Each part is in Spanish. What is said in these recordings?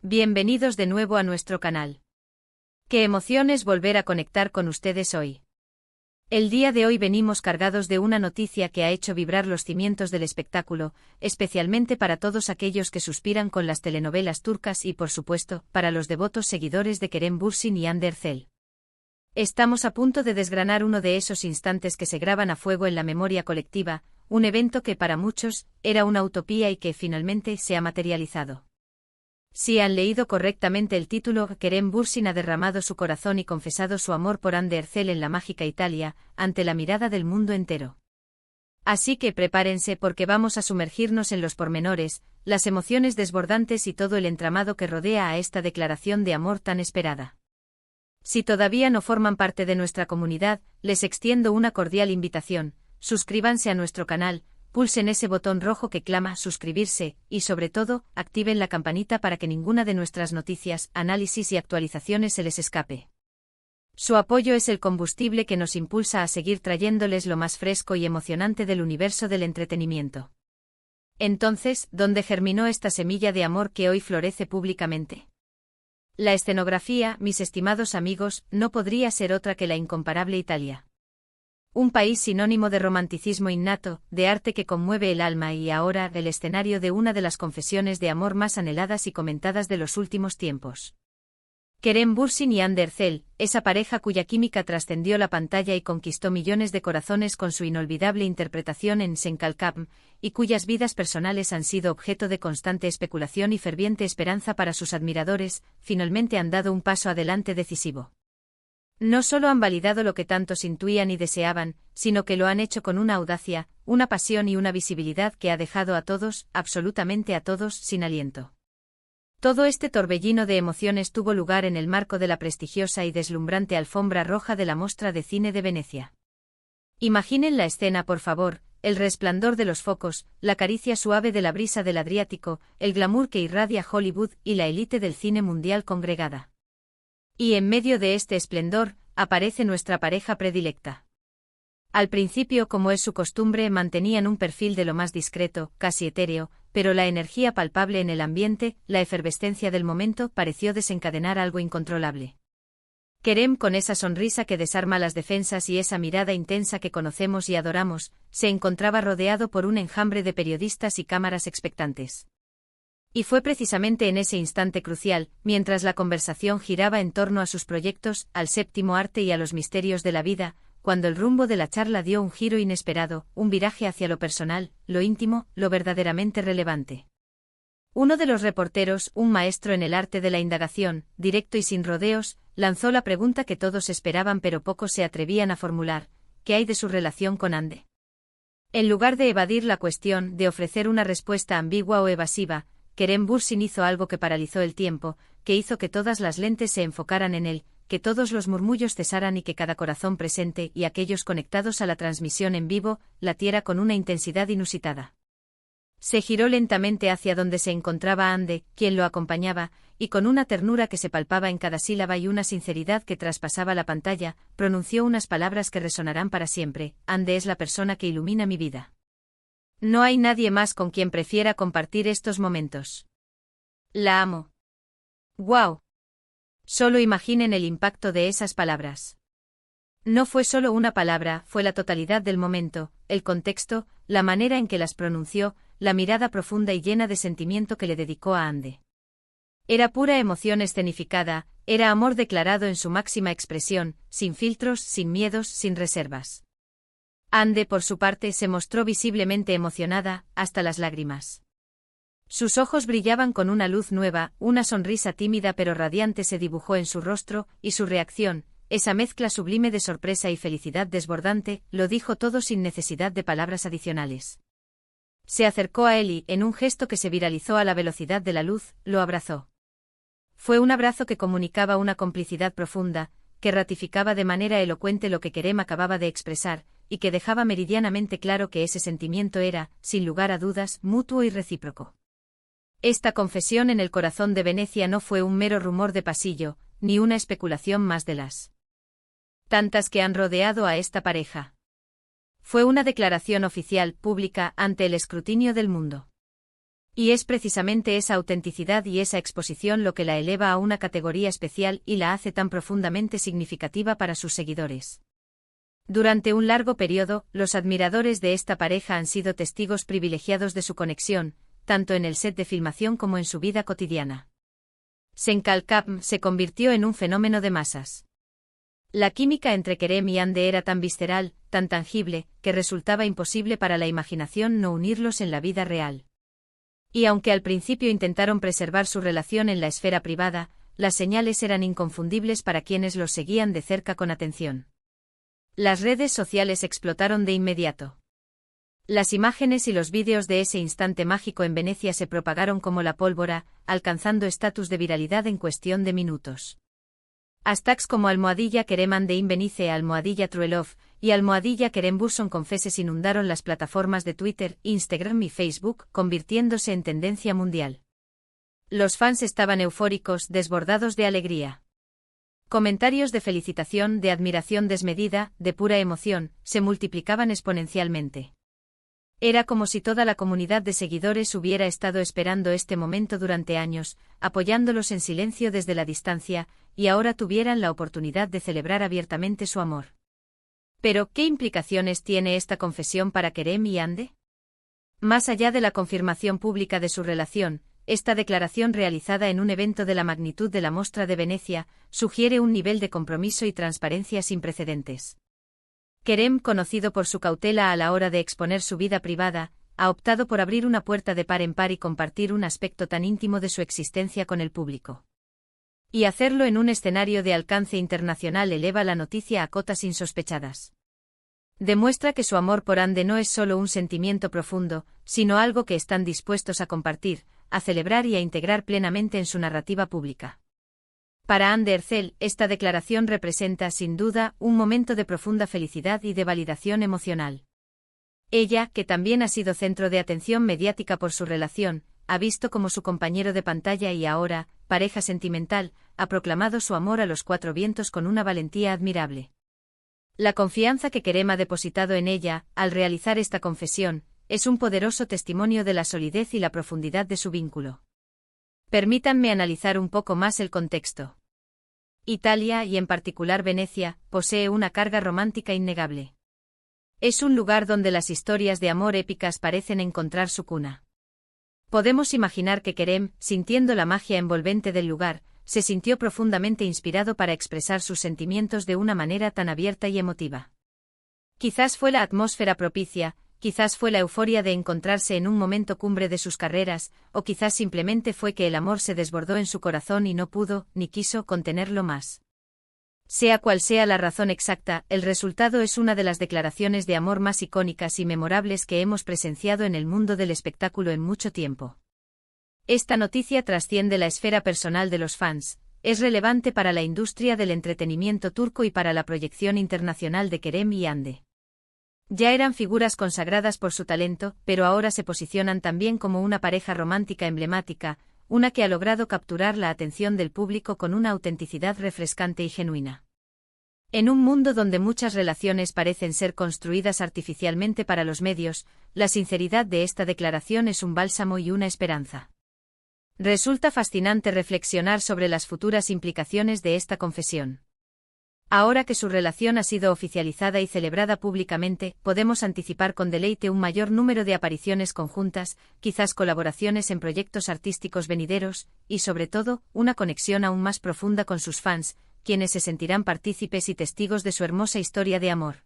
Bienvenidos de nuevo a nuestro canal. Qué emoción es volver a conectar con ustedes hoy. El día de hoy venimos cargados de una noticia que ha hecho vibrar los cimientos del espectáculo, especialmente para todos aquellos que suspiran con las telenovelas turcas y, por supuesto, para los devotos seguidores de Kerem Bürsin y Hande Erçel. Estamos a punto de desgranar uno de esos instantes que se graban a fuego en la memoria colectiva, un evento que para muchos era una utopía y que finalmente se ha materializado. Si han leído correctamente el título, Kerem Bürsin ha derramado su corazón y confesado su amor por Hande Erçel en la mágica Italia, ante la mirada del mundo entero. Así que prepárense porque vamos a sumergirnos en los pormenores, las emociones desbordantes y todo el entramado que rodea a esta declaración de amor tan esperada. Si todavía no forman parte de nuestra comunidad, les extiendo una cordial invitación: suscríbanse a nuestro canal, pulsen ese botón rojo que clama suscribirse, y sobre todo, activen la campanita para que ninguna de nuestras noticias, análisis y actualizaciones se les escape. Su apoyo es el combustible que nos impulsa a seguir trayéndoles lo más fresco y emocionante del universo del entretenimiento. Entonces, ¿dónde germinó esta semilla de amor que hoy florece públicamente? La escenografía, mis estimados amigos, no podría ser otra que la incomparable Italia. Un país sinónimo de romanticismo innato, de arte que conmueve el alma y ahora el escenario de una de las confesiones de amor más anheladas y comentadas de los últimos tiempos. Kerem Bürsin y Hande Erçel, esa pareja cuya química trascendió la pantalla y conquistó millones de corazones con su inolvidable interpretación en Sen Kalkam, y cuyas vidas personales han sido objeto de constante especulación y ferviente esperanza para sus admiradores, finalmente han dado un paso adelante decisivo. No solo han validado lo que tantos intuían y deseaban, sino que lo han hecho con una audacia, una pasión y una visibilidad que ha dejado a todos, absolutamente a todos, sin aliento. Todo este torbellino de emociones tuvo lugar en el marco de la prestigiosa y deslumbrante alfombra roja de la Mostra de Cine de Venecia. Imaginen la escena, por favor: el resplandor de los focos, la caricia suave de la brisa del Adriático, el glamour que irradia Hollywood y la élite del cine mundial congregada. Y en medio de este esplendor, aparece nuestra pareja predilecta. Al principio, como es su costumbre, mantenían un perfil de lo más discreto, casi etéreo, pero la energía palpable en el ambiente, la efervescencia del momento, pareció desencadenar algo incontrolable. Kerem, con esa sonrisa que desarma las defensas y esa mirada intensa que conocemos y adoramos, se encontraba rodeado por un enjambre de periodistas y cámaras expectantes. Y fue precisamente en ese instante crucial, mientras la conversación giraba en torno a sus proyectos, al séptimo arte y a los misterios de la vida, cuando el rumbo de la charla dio un giro inesperado, un viraje hacia lo personal, lo íntimo, lo verdaderamente relevante. Uno de los reporteros, un maestro en el arte de la indagación, directo y sin rodeos, lanzó la pregunta que todos esperaban pero pocos se atrevían a formular: ¿qué hay de su relación con Hande? En lugar de evadir la cuestión, de ofrecer una respuesta ambigua o evasiva, Kerem Bürsin hizo algo que paralizó el tiempo, que hizo que todas las lentes se enfocaran en él, que todos los murmullos cesaran y que cada corazón presente y aquellos conectados a la transmisión en vivo latiera con una intensidad inusitada. Se giró lentamente hacia donde se encontraba Hande, quien lo acompañaba, y con una ternura que se palpaba en cada sílaba y una sinceridad que traspasaba la pantalla, pronunció unas palabras que resonarán para siempre: Hande es la persona que ilumina mi vida. No hay nadie más con quien prefiera compartir estos momentos. La amo. ¡Guau! Solo imaginen el impacto de esas palabras. No fue solo una palabra, fue la totalidad del momento, el contexto, la manera en que las pronunció, la mirada profunda y llena de sentimiento que le dedicó a Hande. Era pura emoción escenificada, era amor declarado en su máxima expresión, sin filtros, sin miedos, sin reservas. Hande, por su parte, se mostró visiblemente emocionada, hasta las lágrimas. Sus ojos brillaban con una luz nueva, una sonrisa tímida pero radiante se dibujó en su rostro, y su reacción, esa mezcla sublime de sorpresa y felicidad desbordante, lo dijo todo sin necesidad de palabras adicionales. Se acercó a él y, en un gesto que se viralizó a la velocidad de la luz, lo abrazó. Fue un abrazo que comunicaba una complicidad profunda, que ratificaba de manera elocuente lo que Kerem acababa de expresar, y que dejaba meridianamente claro que ese sentimiento era, sin lugar a dudas, mutuo y recíproco. Esta confesión en el corazón de Venecia no fue un mero rumor de pasillo, ni una especulación más de las tantas que han rodeado a esta pareja. Fue una declaración oficial, pública, ante el escrutinio del mundo. Y es precisamente esa autenticidad y esa exposición lo que la eleva a una categoría especial y la hace tan profundamente significativa para sus seguidores. Durante un largo periodo, los admiradores de esta pareja han sido testigos privilegiados de su conexión, tanto en el set de filmación como en su vida cotidiana. Senkalkam se convirtió en un fenómeno de masas. La química entre Kerem y Hande era tan visceral, tan tangible, que resultaba imposible para la imaginación no unirlos en la vida real. Y aunque al principio intentaron preservar su relación en la esfera privada, las señales eran inconfundibles para quienes los seguían de cerca con atención. Las redes sociales explotaron de inmediato. Las imágenes y los vídeos de ese instante mágico en Venecia se propagaron como la pólvora, alcanzando estatus de viralidad en cuestión de minutos. Hashtags como #Kerem Hande in Venice, #Truelove y #Kerem Burson Confesses inundaron las plataformas de Twitter, Instagram y Facebook, convirtiéndose en tendencia mundial. Los fans estaban eufóricos, desbordados de alegría. Comentarios de felicitación, de admiración desmedida, de pura emoción, se multiplicaban exponencialmente. Era como si toda la comunidad de seguidores hubiera estado esperando este momento durante años, apoyándolos en silencio desde la distancia, y ahora tuvieran la oportunidad de celebrar abiertamente su amor. Pero, ¿qué implicaciones tiene esta confesión para Kerem y Hande? Más allá de la confirmación pública de su relación, esta declaración realizada en un evento de la magnitud de la Mostra de Venecia, sugiere un nivel de compromiso y transparencia sin precedentes. Kerem, conocido por su cautela a la hora de exponer su vida privada, ha optado por abrir una puerta de par en par y compartir un aspecto tan íntimo de su existencia con el público. Y hacerlo en un escenario de alcance internacional eleva la noticia a cotas insospechadas. Demuestra que su amor por Hande no es solo un sentimiento profundo, sino algo que están dispuestos a compartir, a celebrar y a integrar plenamente en su narrativa pública. Para Hande Erçel, esta declaración representa, sin duda, un momento de profunda felicidad y de validación emocional. Ella, que también ha sido centro de atención mediática por su relación, ha visto como su compañero de pantalla y ahora, pareja sentimental, ha proclamado su amor a los cuatro vientos con una valentía admirable. La confianza que Kerem ha depositado en ella, al realizar esta confesión, es un poderoso testimonio de la solidez y la profundidad de su vínculo. Permítanme analizar un poco más el contexto. Italia, y en particular Venecia, posee una carga romántica innegable. Es un lugar donde las historias de amor épicas parecen encontrar su cuna. Podemos imaginar que Kerem, sintiendo la magia envolvente del lugar, se sintió profundamente inspirado para expresar sus sentimientos de una manera tan abierta y emotiva. Quizás fue la atmósfera propicia, quizás fue la euforia de encontrarse en un momento cumbre de sus carreras, o quizás simplemente fue que el amor se desbordó en su corazón y no pudo, ni quiso, contenerlo más. Sea cual sea la razón exacta, el resultado es una de las declaraciones de amor más icónicas y memorables que hemos presenciado en el mundo del espectáculo en mucho tiempo. Esta noticia trasciende la esfera personal de los fans, es relevante para la industria del entretenimiento turco y para la proyección internacional de Kerem y Hande. Ya eran figuras consagradas por su talento, pero ahora se posicionan también como una pareja romántica emblemática, una que ha logrado capturar la atención del público con una autenticidad refrescante y genuina. En un mundo donde muchas relaciones parecen ser construidas artificialmente para los medios, la sinceridad de esta declaración es un bálsamo y una esperanza. Resulta fascinante reflexionar sobre las futuras implicaciones de esta confesión. Ahora que su relación ha sido oficializada y celebrada públicamente, podemos anticipar con deleite un mayor número de apariciones conjuntas, quizás colaboraciones en proyectos artísticos venideros, y sobre todo, una conexión aún más profunda con sus fans, quienes se sentirán partícipes y testigos de su hermosa historia de amor.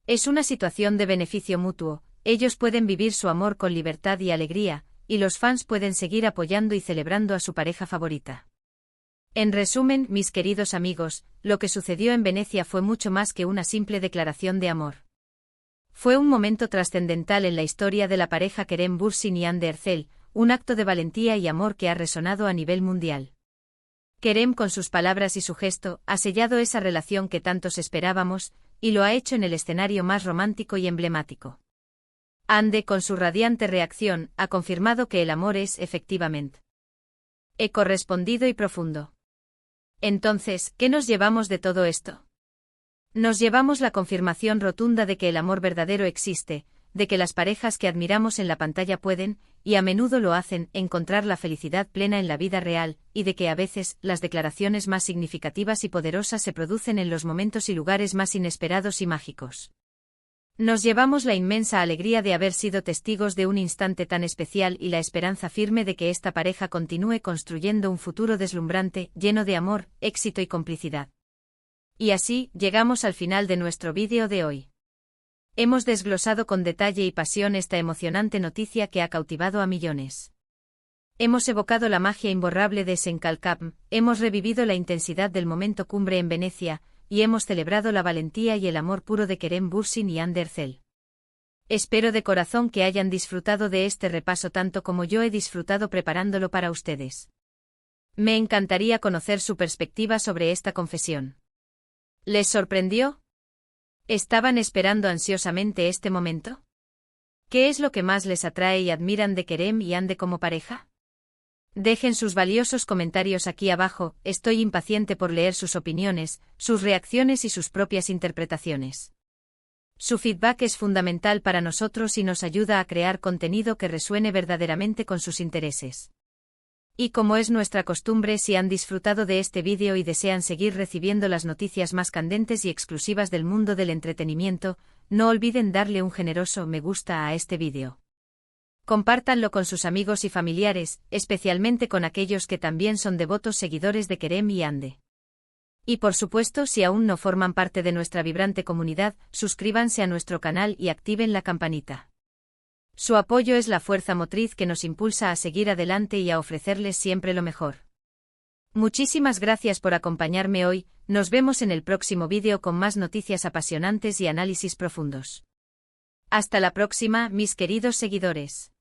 Es una situación de beneficio mutuo, ellos pueden vivir su amor con libertad y alegría, y los fans pueden seguir apoyando y celebrando a su pareja favorita. En resumen, mis queridos amigos, lo que sucedió en Venecia fue mucho más que una simple declaración de amor. Fue un momento trascendental en la historia de la pareja Kerem Bürsin y Hande Erçel, un acto de valentía y amor que ha resonado a nivel mundial. Kerem, con sus palabras y su gesto, ha sellado esa relación que tantos esperábamos, y lo ha hecho en el escenario más romántico y emblemático. Hande, con su radiante reacción, ha confirmado que el amor es, efectivamente, correspondido y profundo. Entonces, ¿qué nos llevamos de todo esto? Nos llevamos la confirmación rotunda de que el amor verdadero existe, de que las parejas que admiramos en la pantalla pueden, y a menudo lo hacen, encontrar la felicidad plena en la vida real, y de que a veces, las declaraciones más significativas y poderosas se producen en los momentos y lugares más inesperados y mágicos. Nos llevamos la inmensa alegría de haber sido testigos de un instante tan especial y la esperanza firme de que esta pareja continúe construyendo un futuro deslumbrante, lleno de amor, éxito y complicidad. Y así, llegamos al final de nuestro vídeo de hoy. Hemos desglosado con detalle y pasión esta emocionante noticia que ha cautivado a millones. Hemos evocado la magia imborrable de Senkalkam, hemos revivido la intensidad del momento cumbre en Venecia, y hemos celebrado la valentía y el amor puro de Kerem Bürsin y Hande Erçel. Espero de corazón que hayan disfrutado de este repaso tanto como yo he disfrutado preparándolo para ustedes. Me encantaría conocer su perspectiva sobre esta confesión. ¿Les sorprendió? ¿Estaban esperando ansiosamente este momento? ¿Qué es lo que más les atrae y admiran de Kerem y Hande como pareja? Dejen sus valiosos comentarios aquí abajo, estoy impaciente por leer sus opiniones, sus reacciones y sus propias interpretaciones. Su feedback es fundamental para nosotros y nos ayuda a crear contenido que resuene verdaderamente con sus intereses. Y como es nuestra costumbre, si han disfrutado de este vídeo y desean seguir recibiendo las noticias más candentes y exclusivas del mundo del entretenimiento, no olviden darle un generoso me gusta a este vídeo. Compártanlo con sus amigos y familiares, especialmente con aquellos que también son devotos seguidores de Kerem y Hande. Y por supuesto, si aún no forman parte de nuestra vibrante comunidad, suscríbanse a nuestro canal y activen la campanita. Su apoyo es la fuerza motriz que nos impulsa a seguir adelante y a ofrecerles siempre lo mejor. Muchísimas gracias por acompañarme hoy, nos vemos en el próximo vídeo con más noticias apasionantes y análisis profundos. Hasta la próxima, mis queridos seguidores.